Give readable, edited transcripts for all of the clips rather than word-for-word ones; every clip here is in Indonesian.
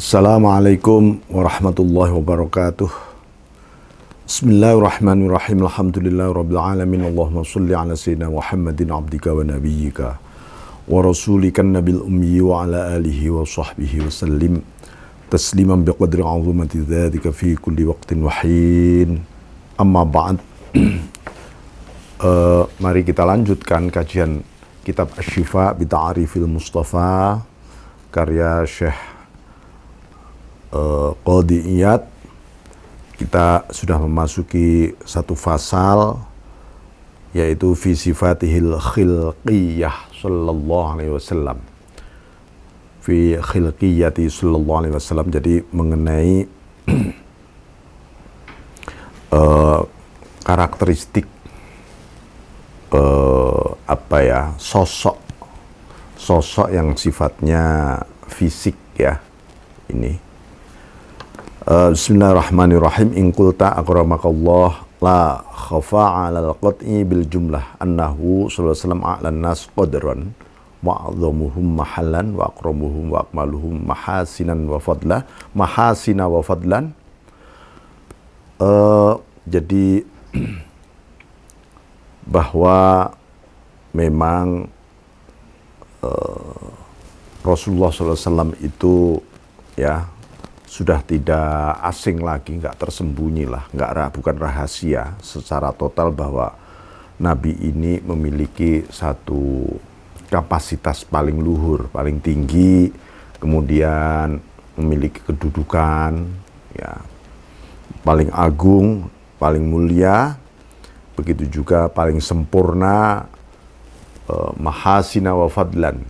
Assalamualaikum warahmatullahi wabarakatuh. Bismillahirrahmanirrahim. Alhamdulillahirabbil alamin. Allahumma shalli ala sayyidina Muhammadin abdika wa nabiyyika wa rasulikan nabil ummi wa ala alihi wa sahbihi wa sallim tasliman biqadri 'azimati dzatika fi kulli waqtin wa hin. Amma ba'd. Mari kita lanjutkan kajian kitab Asy-Syifa bi Ta'rifil Mustafa karya Syekh Qadhi Iyad. Kita sudah memasuki satu fasal, yaitu fi sifatihil khilqiyah sallallahu alaihi wasallam. Fi khilqiyati sallallahu alaihi wasallam, jadi mengenai karakteristik sosok yang sifatnya fisik ya. Ini Bismillahirrahmanirrahim. In qulta akramakallah la khafa 'alal qat'i bil jumlah annahu sallallahu alaihi wasallam a'lan nas qadran wa a'dhamuhum mahallan wa akramuhum wa akmaluhum mahasina wa fadlan. Jadi bahwa memang Rasulullah sallallahu alaihi wasallam itu ya sudah tidak asing lagi, nggak tersembunyi lah, bukan rahasia secara total bahwa Nabi ini memiliki satu kapasitas paling luhur, paling tinggi, kemudian memiliki kedudukan ya paling agung, paling mulia, begitu juga paling sempurna, mahasina wa fadlan,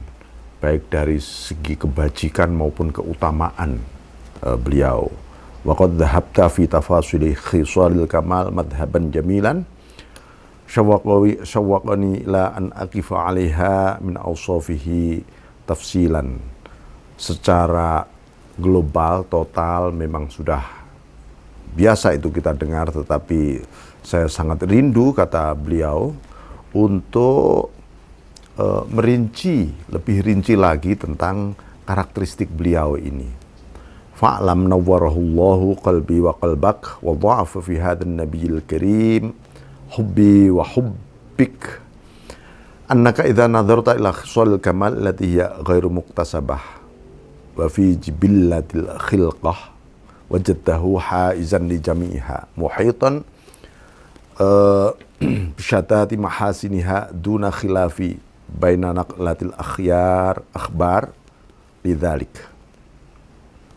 baik dari segi kebajikan maupun keutamaan beliau. Wa qad dhahabta fi tafasili khisalil kamal madhaban jamilan syawwaqani ila an aqifa 'alaiha min awsafihi tafsilan. Secara global total memang sudah biasa itu kita dengar, tetapi saya sangat rindu, kata beliau, untuk lebih rinci lagi tentang karakteristik beliau ini. Fa'lam nawwarahullahu qalbi wa qalbak wa dha'afa fi hadzal nabiyil karim hubbi wa hubbik annaka idza nadharta ila khisalil kamal allati hiya ghairu muktasabah wa fi jibillatil khilqah wajadtahu haizan li jami'iha muhitan bisyatati mahasiniha duna khilafi baina naqlatil akhbar lidzalik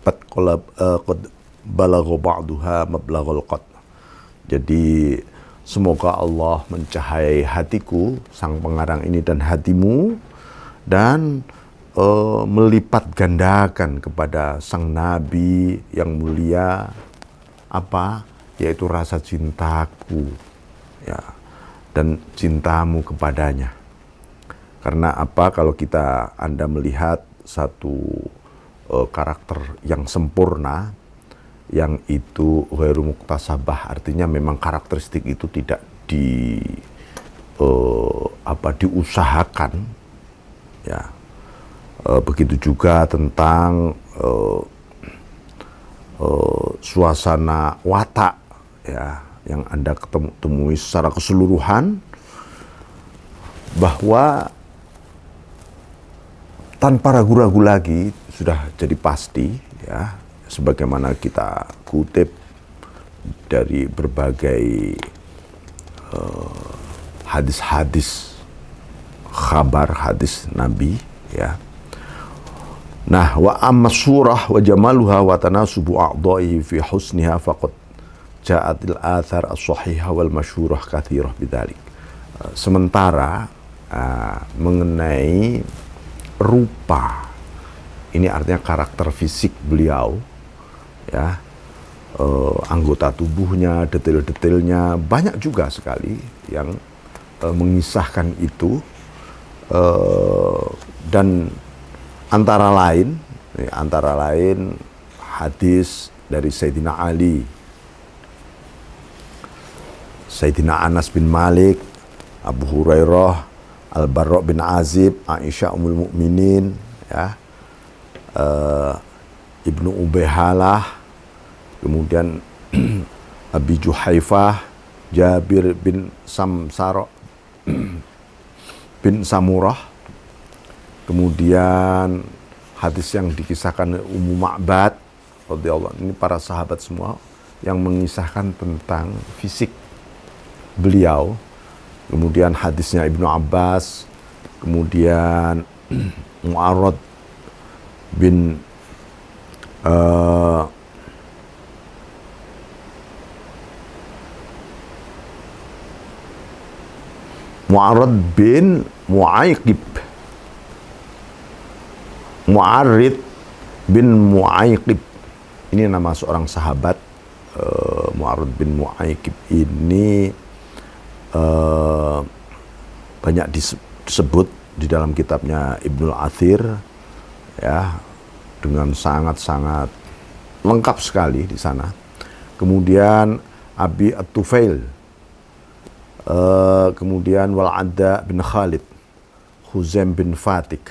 qad balagha ba'duha mablaghal qad. Jadi semoga Allah mencahayai hatiku sang pengarang ini dan hatimu, dan melipat gandakan kepada sang Nabi yang mulia yaitu rasa cintaku ya, dan cintamu kepadanya. Karena kalau Anda melihat satu karakter yang sempurna, yang itu ghairu muktasabah, artinya memang karakteristik itu tidak diusahakan ya. Begitu juga tentang suasana watak ya, yang Anda temui secara keseluruhan, bahwa tanpa ragu-ragu lagi sudah jadi pasti ya, sebagaimana kita kutip dari berbagai hadis-hadis khabar, hadis Nabi ya. Nah, wa amma surah wa jamaluha wa tanasubu a'dha'ihi fi husniha faqad ja'atil athar as-sahihah wal masyhurah katsirah bidzalik. Sementara mengenai rupa, ini artinya karakter fisik beliau ya, anggota tubuhnya, detail-detailnya banyak juga sekali yang mengisahkan itu, dan antara lain hadis dari Sayyidina Ali, Sayyidina Anas bin Malik, Abu Hurairah, Al-Barra bin Azib, Aisyah Ummul Mukminin ya, Ibnu Ubaihalah, kemudian Abi Juhaifah, Jabir bin Samurah, kemudian hadis yang dikisahkan Ummu Ma'bad radhiyallahu anha. Ini para sahabat semua yang mengisahkan tentang fisik beliau. Kemudian hadisnya Ibnu Abbas, kemudian Mu'arrad bin Mu'arrad bin Mu'aykib, Mu'arrid bin Mu'aykib, ini nama seorang sahabat. Mu'arrid bin Mu'aykib ini banyak disebut di dalam kitabnya Ibnul Athir, ya, dengan sangat-sangat lengkap sekali di sana. Kemudian Abi At-Tufail, kemudian Wal'adda bin Khalid, Huzaim bin Fatik.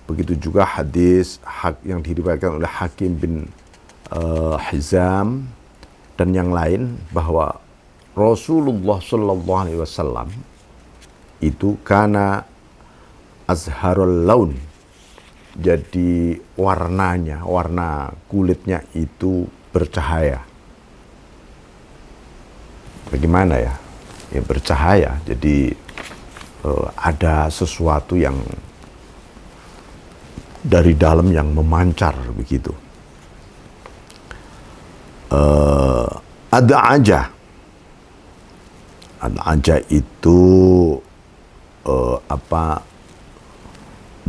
Begitu juga hadis yang diriwayatkan oleh Hakim bin Hizam dan yang lain, bahwa Rasulullah Shallallahu Alaihi Wasallam itu kana azharul laun, jadi warna kulitnya itu bercahaya. Bagaimana ya? Ya bercahaya, jadi ada sesuatu yang dari dalam yang memancar begitu. Ada aja itu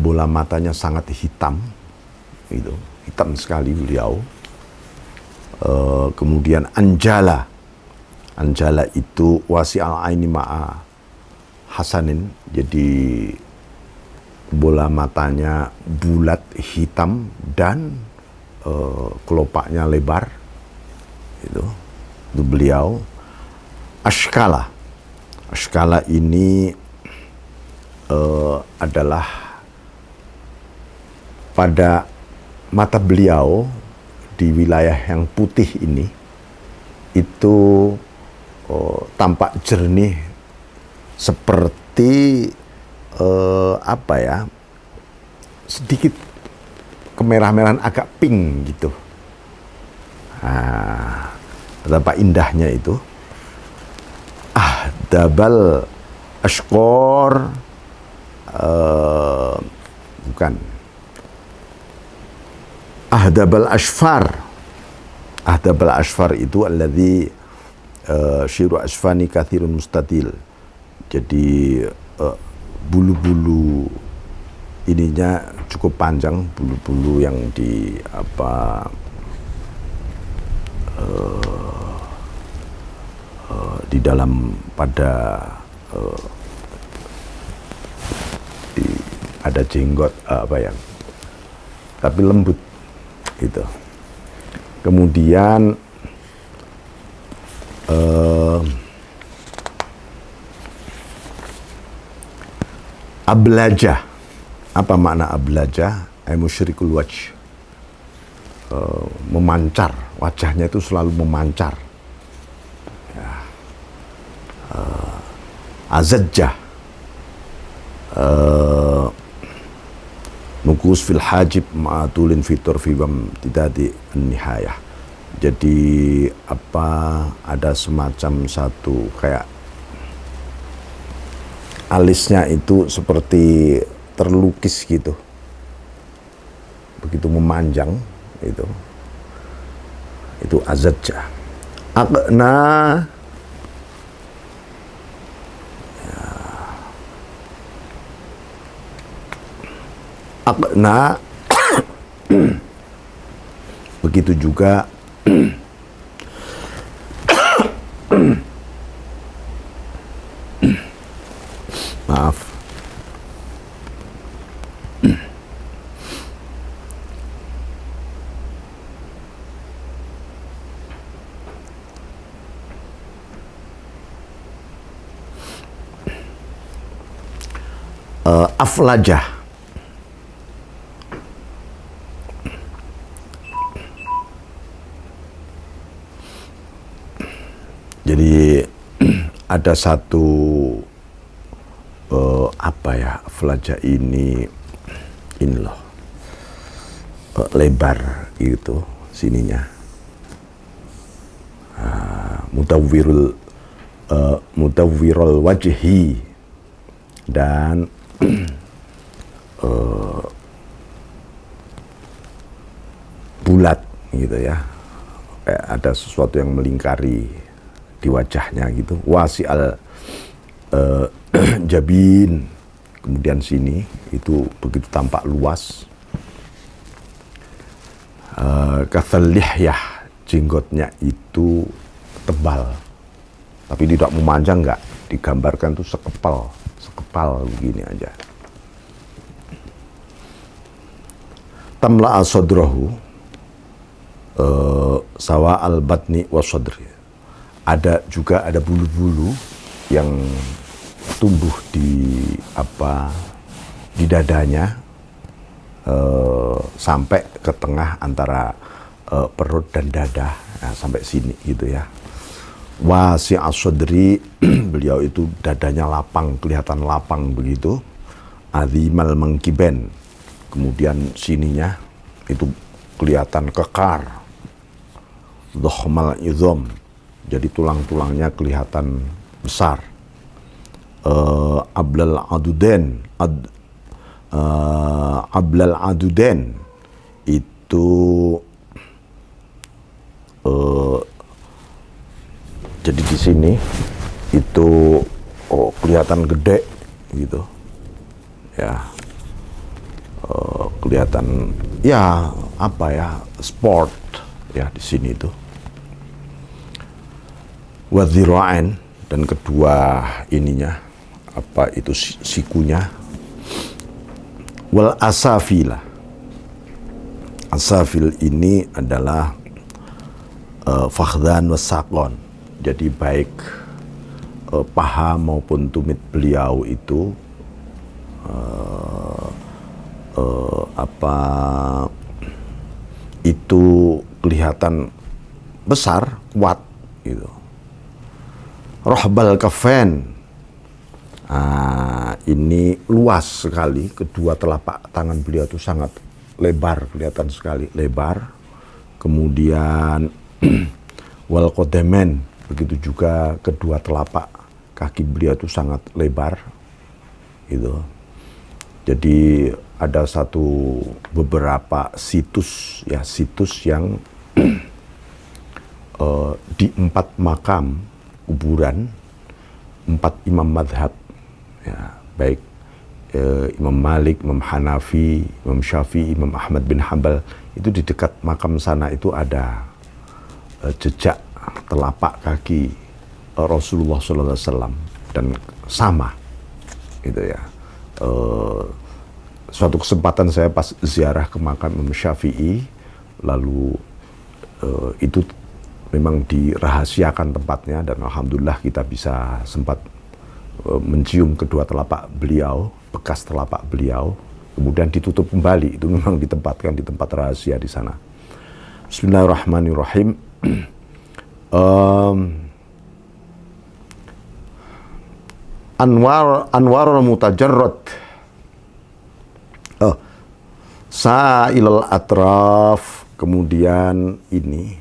bola matanya sangat hitam, gitu, hitam sekali beliau. Kemudian Anjala itu wasi'al aini ma'a hasanin, jadi bola matanya bulat hitam dan kelopaknya lebar, itu beliau. Ashkala ini adalah pada mata beliau di wilayah yang putih ini itu tampak jernih seperti sedikit kemerah-merahan, agak pink gitu. Betapa indahnya itu. Ahdabal ashqor, bukan, Ahdabal ashfar itu alladzi syiru asfani kathirun mustatil. Jadi bulu-bulu ininya cukup panjang, bulu-bulu yang di dalam pada ada jenggot tapi lembut gitu. Kemudian ablaja. Apa makna ablaja? Musyrikul wajh, memancar, wajahnya itu selalu memancar. Ya. Azajjah, nukus fil hajib ma'atulin fitur fiwam tidadi nihayah. Jadi ada semacam satu kayak alisnya itu seperti terlukis gitu, begitu memanjang itu azajjah. Aqna, ya. Aqna begitu juga maaf, aflajah. ada satu apa ya, Flaja ini loh, lebar gitu sininya, mudawwirul wajhi, dan bulat gitu ya, kayak ada sesuatu yang melingkari di wajahnya gitu. Wasi'al jabin, kemudian sini itu begitu tampak luas. Kathal lihyah, jenggotnya itu tebal, tapi tidak memanjang, enggak, digambarkan tuh sekepal begini aja. Tamla'a sadrahu, sawa al batni wa sadri. Ada bulu-bulu yang tumbuh di dadanya, sampai ke tengah antara perut dan dada, nah, sampai sini gitu ya. Wasi'as sadri, beliau itu dadanya lapang, kelihatan lapang begitu. Azimal mangkiben, kemudian sininya itu kelihatan kekar. Dhahmal izam, jadi tulang-tulangnya kelihatan besar. Ablal aduden itu jadi di sini itu kelihatan gede gitu ya, kelihatan ya sport ya di sini itu. Wadhira'an, dan kedua ininya sikunya. Wal asafila, asafil ini adalah fakhdan wasaqon, jadi baik paha maupun tumit beliau itu itu kelihatan besar, kuat gitu. Rohbal kafen, ini luas sekali, kedua telapak tangan beliau itu sangat lebar, kelihatan sekali lebar. Kemudian wal kodemen, begitu juga kedua telapak kaki beliau itu sangat lebar gitu. Jadi ada beberapa situs yang di 4 makam kuburan 4 imam madhab ya, baik Imam Malik, Imam Hanafi, Imam Syafi'i, Imam Ahmad bin Hanbal, itu di dekat makam sana itu ada jejak telapak kaki Rasulullah SAW, dan sama gitu ya. Suatu kesempatan saya pas ziarah ke makam Imam Syafi'i, lalu itu memang dirahasiakan tempatnya, dan alhamdulillah kita bisa sempat mencium kedua telapak beliau, bekas telapak beliau, kemudian ditutup kembali. Itu memang ditempatkan di tempat rahasia di sana. Bismillahirrahmanirrahim. Anwar mutajarrad, sa'ilal atraf, kemudian ini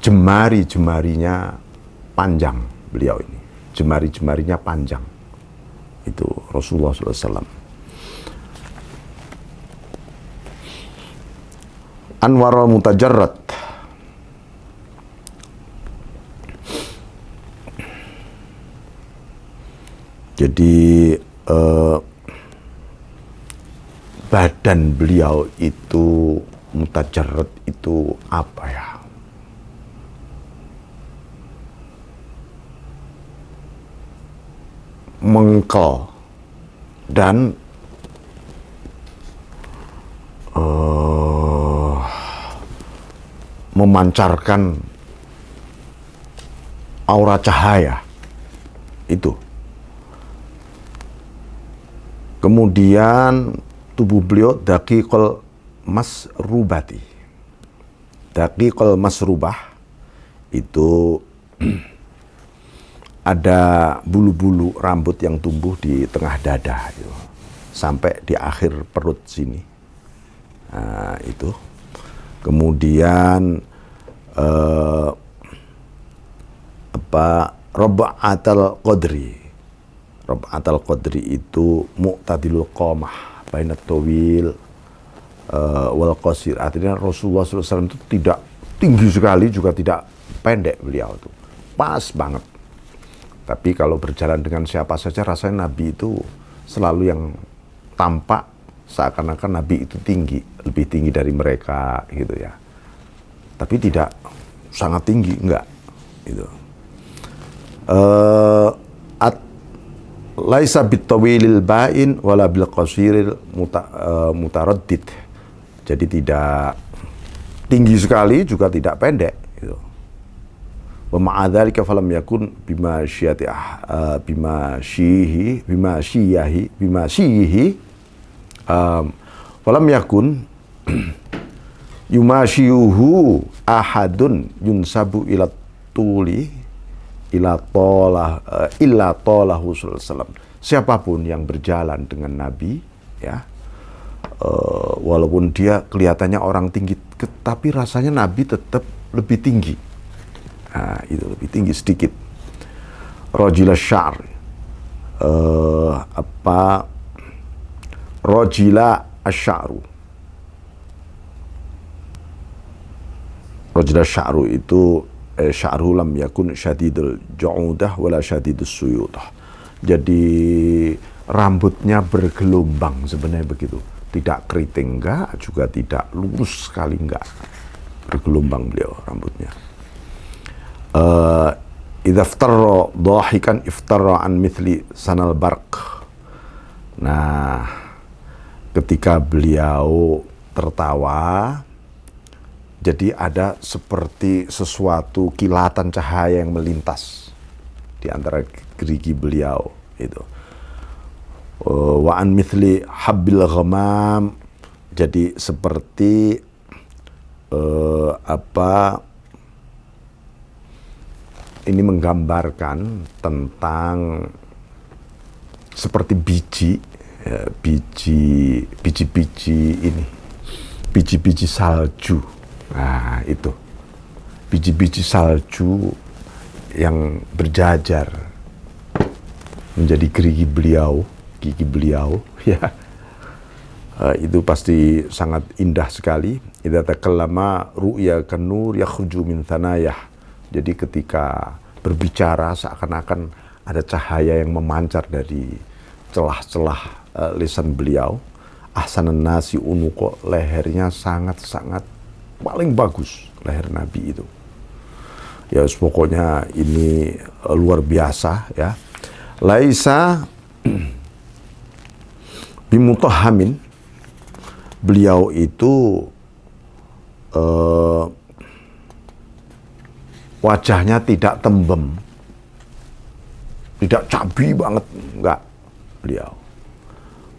jemari-jemarinya panjang beliau ini, jemari-jemarinya panjang itu Rasulullah SAW. Anwar mutajarrad, jadi badan beliau itu mutajarrad itu apa ya? Mengkel dan memancarkan aura cahaya itu. Kemudian tubuh beliau daqiqul masrubati, daqiqal masrubah itu ada bulu-bulu rambut yang tumbuh di tengah dada gitu, sampai di akhir perut sini. Nah, itu. Kemudian Rab'atul Qadri. Rab'atul Qadri itu mu'tadilul qamah bainat tawil wal qasir. Artinya Rasulullah SAW itu tidak tinggi sekali juga tidak pendek, beliau itu pas banget. Tapi kalau berjalan dengan siapa saja rasanya Nabi itu selalu yang tampak seakan-akan Nabi itu tinggi, lebih tinggi dari mereka gitu ya. Tapi tidak sangat tinggi, enggak gitu. Laisa bitawilil ba'in wala bil qasiril mutaraddid. Jadi tidak tinggi sekali juga tidak pendek gitu. Wa ma'adzalika falam yakun bimasyihi falam yakun yumasyuhu ahadun yunsabu ila tuli illa tolahu sallallahu. Siapapun yang berjalan dengan Nabi ya, walaupun dia kelihatannya orang tinggi, tapi rasanya Nabi tetap lebih tinggi. Nah, itu lebih tinggi sedikit. Rajila syar, rajila asy'aru. Rajila sya'ru itu sya'ru lam yakun syadidul ju'udah wala syadidus suyudah. Jadi rambutnya bergelombang sebenarnya begitu. Tidak keriting enggak, juga tidak lurus sekali enggak. Bergelombang beliau rambutnya. Idza iftara dhahikan iftara an mithli sanal barq. Nah, ketika beliau tertawa, jadi ada seperti sesuatu kilatan cahaya yang melintas di antara gerigi beliau itu. Wa an mithli habbil ghamam, jadi seperti ini menggambarkan tentang seperti biji salju. Nah, itu biji-biji salju yang berjajar menjadi gigi beliau ya. Itu pasti sangat indah sekali. Idza takallama ru'ya kan-nur yakhruju min thanayah. Jadi ketika berbicara seakan-akan ada cahaya yang memancar dari celah-celah lisan beliau. Ahsanan nasi unuko, lehernya sangat-sangat paling bagus leher Nabi itu. Ya pokoknya ini luar biasa ya. Laisa bimutahamin, beliau itu wajahnya tidak tembem, tidak cabi banget, enggak beliau.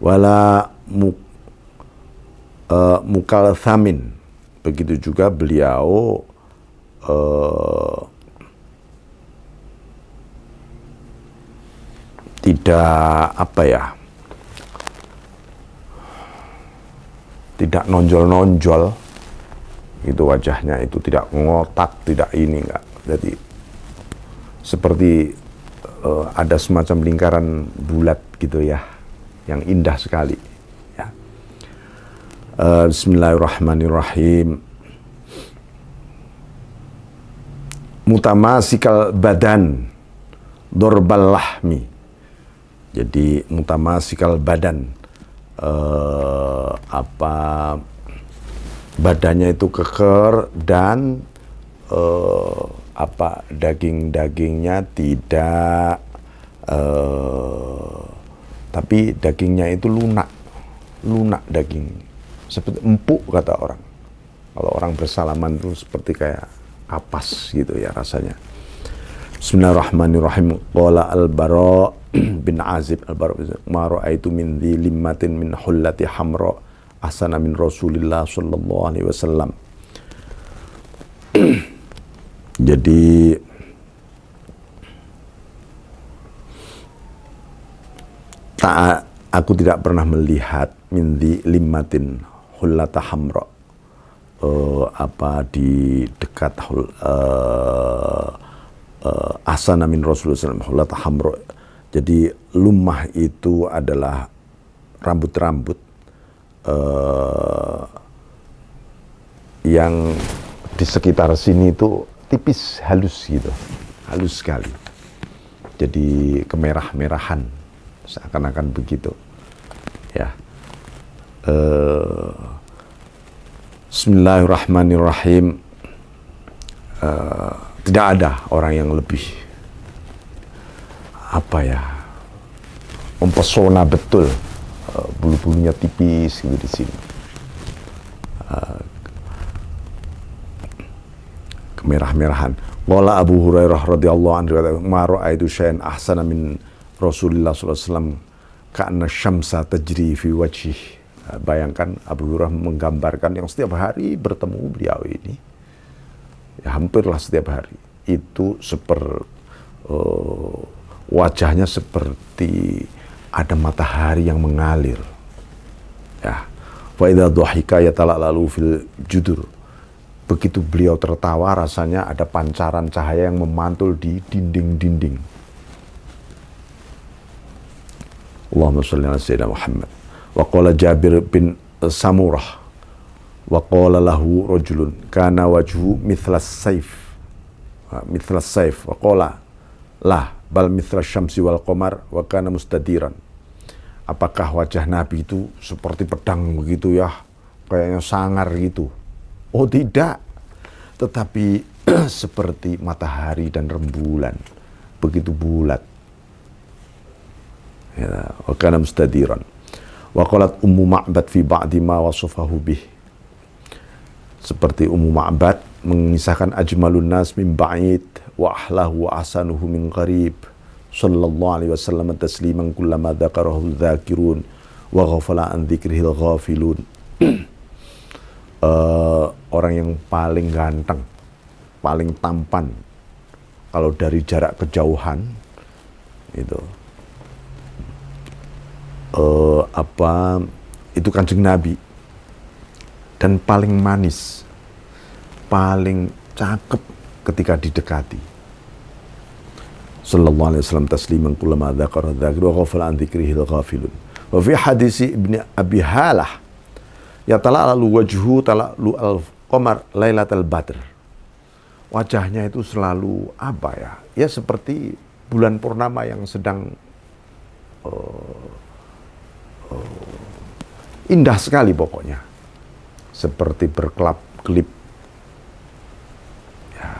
Wala mukal thamin, begitu juga beliau tidak tidak nonjol-nonjol itu wajahnya, itu tidak ngotak, tidak ini, enggak. Jadi seperti ada semacam lingkaran bulat gitu ya, yang indah sekali ya. Bismillahirrahmanirrahim. Mutamasikal badan dorbal lahmi. Jadi mutamasikal badan, badannya itu keker dan daging-dagingnya tidak, tapi dagingnya itu lunak daging, seperti empuk kata orang. Kalau orang bersalaman itu seperti kayak kapas gitu ya rasanya. Bismillahirrahmanirrahim. Qala al-Bara bin Azib, al-Bara ma ra'aitu min dhi limmatin min hullati hamra ahsana min Rasulillah sallallahu alaihi wasallam. Jadi aku tidak pernah melihat min limatin hullata hamra, di dekat asana min Rasulullah SAW hullata hamra. Jadi lumah itu adalah rambut-rambut yang di sekitar sini itu tipis, halus gitu, halus sekali. Jadi kemerah-merahan, seakan-akan begitu. Ya. Bismillahirrahmanirrahim. Tidak ada orang yang lebih mempesona betul, bulu-bulunya tipis gitu di sini. Kemerah-merahan. Qala Abu Hurairah radhiyallahu anhu, ma ra'aitu syai'an ahsana min Rasulullah sallallahu alaihi wasallam ka'anna syamsa tajri fi wajhih. Bayangkan Abu Hurairah menggambarkan yang setiap hari bertemu beliau ini, ya hampirlah setiap hari, itu wajahnya seperti ada matahari yang mengalir. Ya. Wa idza dhahika yatalalalu fil judur. Begitu beliau tertawa, rasanya ada pancaran cahaya yang memantul di dinding-dinding. Allahumma shalli ala sayyidina Muhammad. Wa qala Jabir bin Samurah, wa qala lahu rajulun kana wajhu mithlas saif. Mithlas saif. Wa qala lah bal mithlas syamsi wal qamar wa kana mustadiran. Apakah wajah Nabi itu seperti pedang begitu ya? Kayaknya sangar gitu. Oh tidak, tetapi seperti matahari dan rembulan, begitu bulat. Ya, wa kana mustadiran. Wa qalat Ummu Ma'bad fi ba'di ma wasafahu bih. Seperti Ummu Ma'bad mengisahkan ajmalun nas min ba'id wa ahlahu wa ahsanuhu min qarib. Sallallahu alaihi wasallam tasliman kullama dzakarahu dzakirun wa ghafala an dzikrihil ghafilun. Orang yang paling ganteng, paling tampan kalau dari jarak kejauhan itu itu Kanjeng Nabi, dan paling manis, paling cakep ketika didekati. Sallallahu alaihi wasallam tasliman kullama dzakara dzakir wa ghafala an dzikrihil ghafilun. Wa fi hadisi Ibnu Abi Halah ya tala'alu wajhu tala'lu al-qamar lailatul badr. Wajahnya itu selalu ya seperti bulan purnama yang sedang indah sekali pokoknya, seperti berkelap-kelip ya,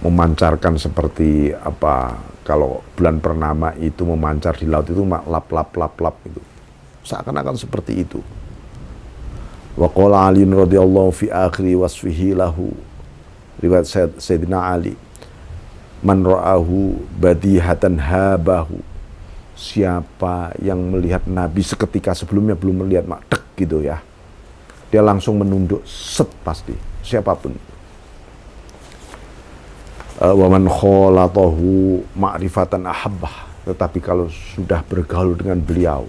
memancarkan seperti kalau bulan purnama itu memancar di laut itu lap-lap itu, seakan-akan seperti itu. Wa qala Ali radhiyallahu fi akhiri wasfihi lahu, riwayat Sayyidina Ali, man ra'ahu badihatan habahu. Siapa yang melihat Nabi seketika sebelumnya belum melihat dek gitu ya, dia langsung menunduk pasti, siapapun. Wa man khalatahu ma'rifatan ahabbah. Tetapi kalau sudah bergaul dengan beliau,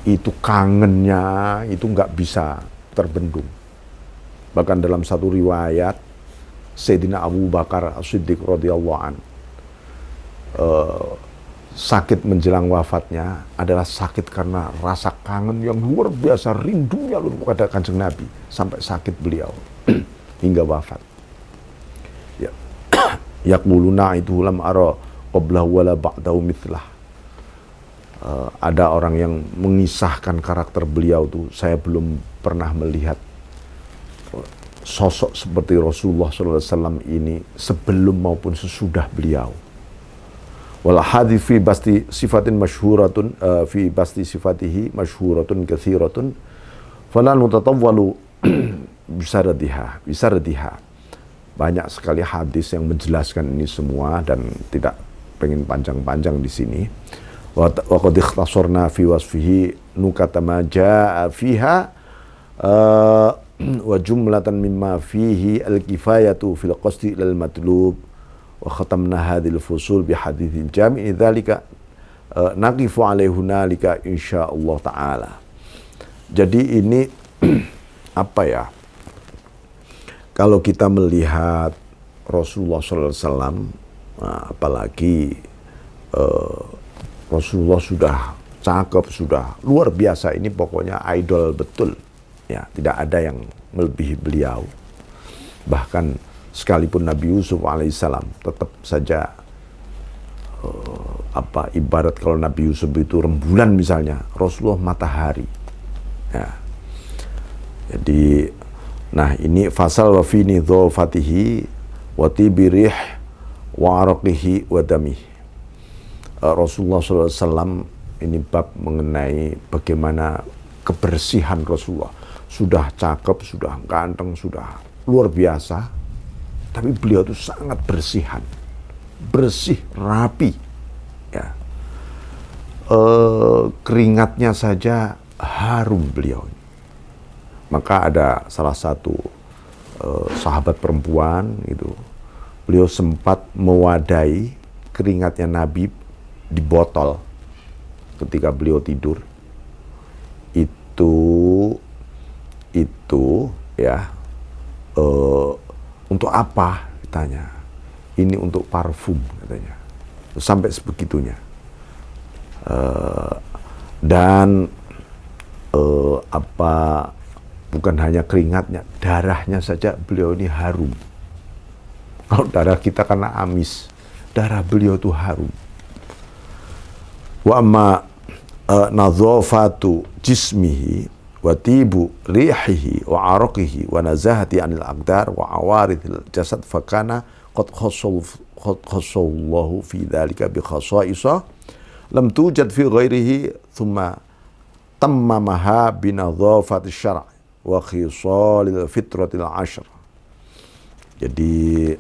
itu kangennya itu nggak bisa terbendung. Bahkan dalam satu riwayat Sayyidina Abu Bakar As-Siddiq radhiyallahu an, sakit menjelang wafatnya adalah sakit karena rasa kangen yang luar biasa, rindunya kepada Kanjeng Nabi sampai sakit beliau hingga wafat. Ya. Yaquluna itu lam ara qablahu wala ba'dahu mithlah. Ada orang yang mengisahkan karakter beliau tuh, saya belum pernah melihat sosok seperti Rasulullah SAW ini sebelum maupun sesudah beliau. Wal hadits fi basti sifatin masyhuratun fi basti sifatihi masyhuratun katsiratun fala nutatawwalu bisaradiha. Banyak sekali hadis yang menjelaskan ini semua dan tidak pengen panjang-panjang di sini. Wa qad ikhtasarna fi wasfihi nukata ma jaa fiha wa jumlatan mimma fihi al-kifayatu fil qasdi ilal matlub wa khatamna hadhil fusul bi hadithin jami'i dzalika naqifu alaihi hunalika insyaallah taala. Jadi ini apa ya? Kalau kita melihat Rasulullah SAW, apalagi Rasulullah sudah cakep, sudah luar biasa, ini pokoknya idol betul. Ya, tidak ada yang melebihi beliau. Bahkan sekalipun Nabi Yusuf alaihissalam tetap saja ibarat kalau Nabi Yusuf itu rembulan misalnya, Rasulullah matahari. Ya. Jadi, nah ini fasal wa fi nidhafatihi wa tibirih wa araqihi wa damih. Rasulullah SAW ini bab mengenai bagaimana kebersihan Rasulullah. Sudah cakep, sudah ganteng, sudah luar biasa, tapi beliau itu sangat bersihan, bersih, rapi. Ya. Keringatnya saja harum beliau. Maka ada salah satu sahabat perempuan itu, beliau sempat mewadahi keringatnya Nabi di botol ketika beliau tidur. Itu ya untuk apa ditanya? Ini untuk parfum katanya. Sampai sebegitunya. Dan bukan hanya keringatnya, darahnya saja beliau ini harum. Kalau darah kita karena amis, darah beliau itu harum. Wa amma nadhafatu jismihi wa tibu rihihi wa araqihi wa nazahati anil aqdar wa awaridil jasad fakana qad khassallahu fi dhalika bi khasaisa lam tujad fi ghairihi thumma tammamaha bi nadhafati syara' wa khisalil fitratil ashr. Jadi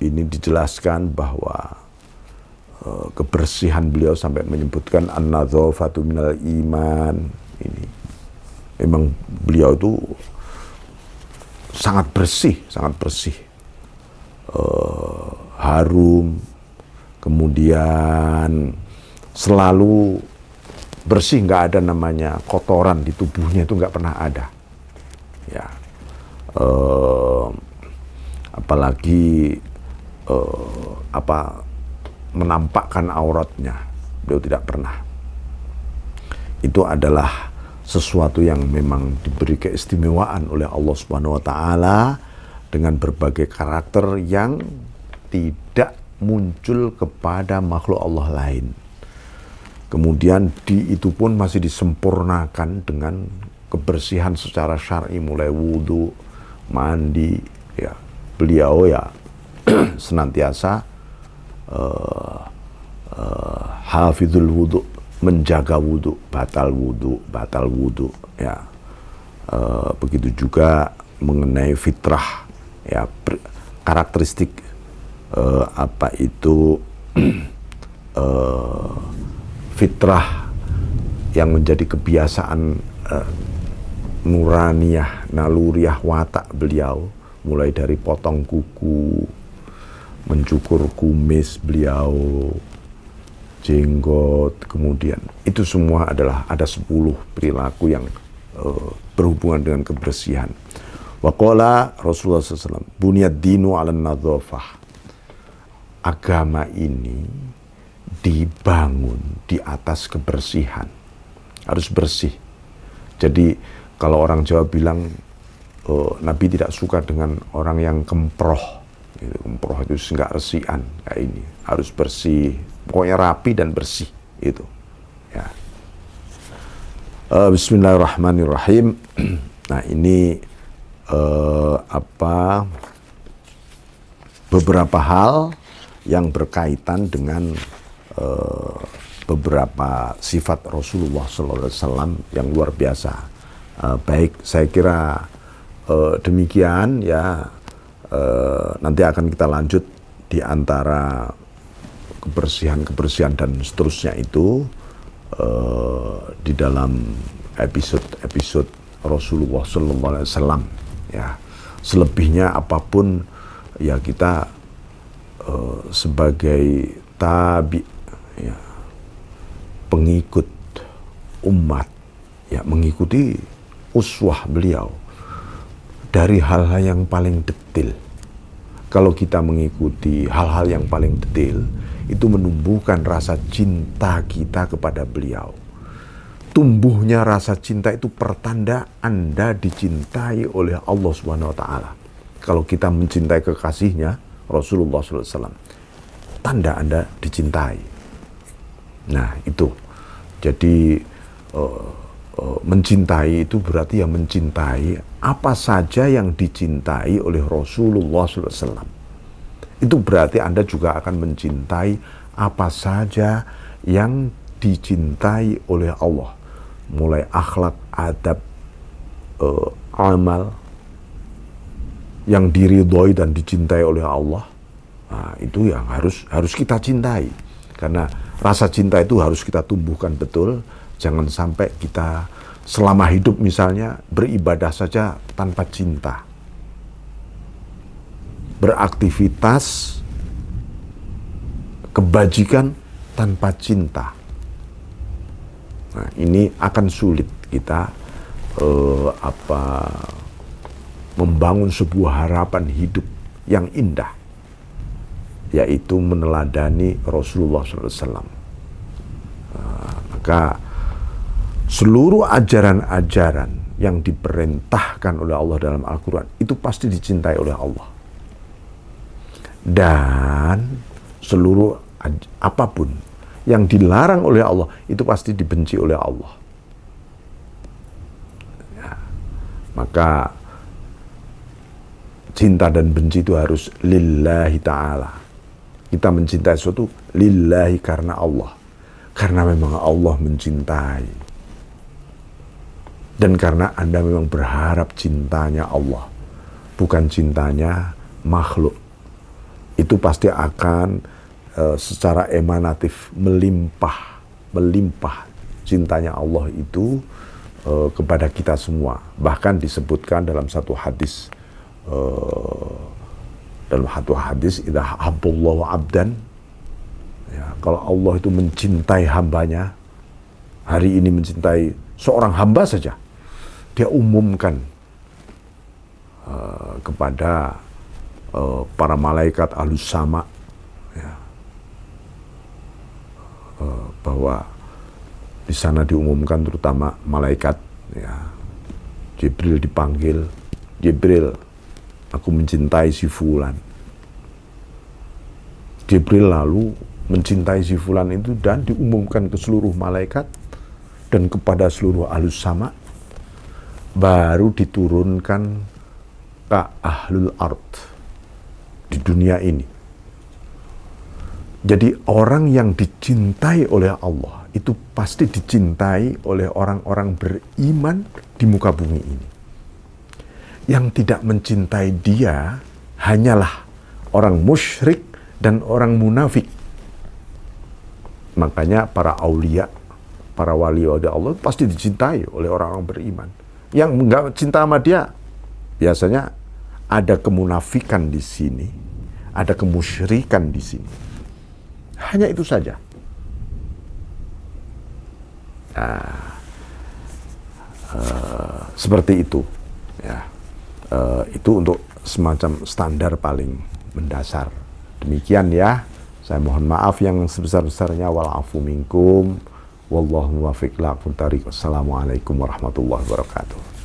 ini dijelaskan bahwa kebersihan beliau sampai menyebutkan an-nadzafatu minal iman. Ini memang beliau itu sangat bersih, harum, kemudian selalu bersih, nggak ada namanya kotoran di tubuhnya, itu nggak pernah ada. Ya, apalagi menampakkan auratnya, beliau tidak pernah. Itu adalah sesuatu yang memang diberi keistimewaan oleh Allah Subhanahu wa taala dengan berbagai karakter yang tidak muncul kepada makhluk Allah lain. Kemudian itu pun masih disempurnakan dengan kebersihan secara syar'i, mulai wudu, mandi, ya. Beliau ya senantiasa hafizul wudu, menjaga wudu, batal wudu, ya. Begitu juga mengenai fitrah, ya, karakteristik fitrah yang menjadi kebiasaan nuraniyah, naluriyah watak beliau, mulai dari potong kuku, mencukur kumis beliau, jenggot, kemudian itu semua ada 10 perilaku yang berhubungan dengan kebersihan. Waqala Rasulullah SAW, bunyad dinu 'alan nadzafah. Agama ini dibangun di atas kebersihan, harus bersih. Jadi kalau orang Jawa bilang Nabi tidak suka dengan orang yang kemproh. Kemproh itu nggak resian kayak ini, harus bersih, pokoknya rapi dan bersih itu. Ya. Bismillahirrahmanirrahim. Nah ini beberapa hal yang berkaitan dengan beberapa sifat Rasulullah SAW yang luar biasa. Baik, saya kira demikian ya. Nanti akan kita lanjut di antara kebersihan dan seterusnya itu di dalam episode episode Rasulullah Sallallahu Alaihi Wasallam. Ya, selebihnya apapun ya kita sebagai tabi, ya, pengikut umat, ya, mengikuti uswah beliau dari hal-hal yang paling detil. Kalau kita mengikuti hal-hal yang paling detil, itu menumbuhkan rasa cinta kita kepada beliau. Tumbuhnya rasa cinta itu pertanda Anda dicintai oleh Allah Subhanahu wa Ta'ala. Kalau kita mencintai kekasihnya, Rasulullah SAW, tanda Anda dicintai. Nah, itu. Jadi, mencintai itu berarti yang mencintai apa saja yang dicintai oleh Rasulullah SAW. Itu berarti Anda juga akan mencintai apa saja yang dicintai oleh Allah. Mulai akhlak, adab, amal yang diridhoi dan dicintai oleh Allah. Nah, itu yang harus kita cintai. Karena rasa cinta itu harus kita tumbuhkan betul. Jangan sampai kita selama hidup misalnya beribadah saja tanpa cinta. Beraktivitas kebajikan tanpa cinta. Nah, ini akan sulit kita membangun sebuah harapan hidup yang indah, yaitu meneladani Rasulullah SAW. Maka seluruh ajaran-ajaran yang diperintahkan oleh Allah dalam Al-Quran itu pasti dicintai oleh Allah. Dan seluruh apapun yang dilarang oleh Allah itu pasti dibenci oleh Allah. Ya, maka cinta dan benci itu harus lillahi ta'ala. Kita mencintai sesuatu lillahi karena Allah. Karena memang Allah mencintai. Dan karena Anda memang berharap cintanya Allah, bukan cintanya makhluk. Itu pasti akan secara emanatif melimpah cintanya Allah itu kepada kita semua. Bahkan disebutkan dalam satu hadis, idza habballahu abdan, ya, kalau Allah itu mencintai hambanya, hari ini mencintai seorang hamba saja, dia umumkan kepada para malaikat ahlus sama, ya, bahwa di sana diumumkan terutama malaikat, ya, Jibril dipanggil, Jibril, aku mencintai si fulan. Jibril lalu mencintai si fulan itu dan diumumkan ke seluruh malaikat dan kepada seluruh ahlus sama, baru diturunkan ke ahlul ard di dunia ini. Jadi orang yang dicintai oleh Allah itu pasti dicintai oleh orang-orang beriman di muka bumi ini. Yang tidak mencintai dia hanyalah orang musyrik dan orang munafik. Makanya para aulia, para wali Allah pasti dicintai oleh orang-orang beriman. Yang enggak cinta sama dia, biasanya ada kemunafikan di sini, ada kemusyrikan di sini. Hanya itu saja. Nah, seperti itu, ya. Itu untuk semacam standar paling mendasar. Demikian ya. Saya mohon maaf yang sebesar-besarnya. Wal afu minkum. Wallahu muwaffiq ila aqwamit thariq. Wassalamualaikum warahmatullahi wabarakatuh.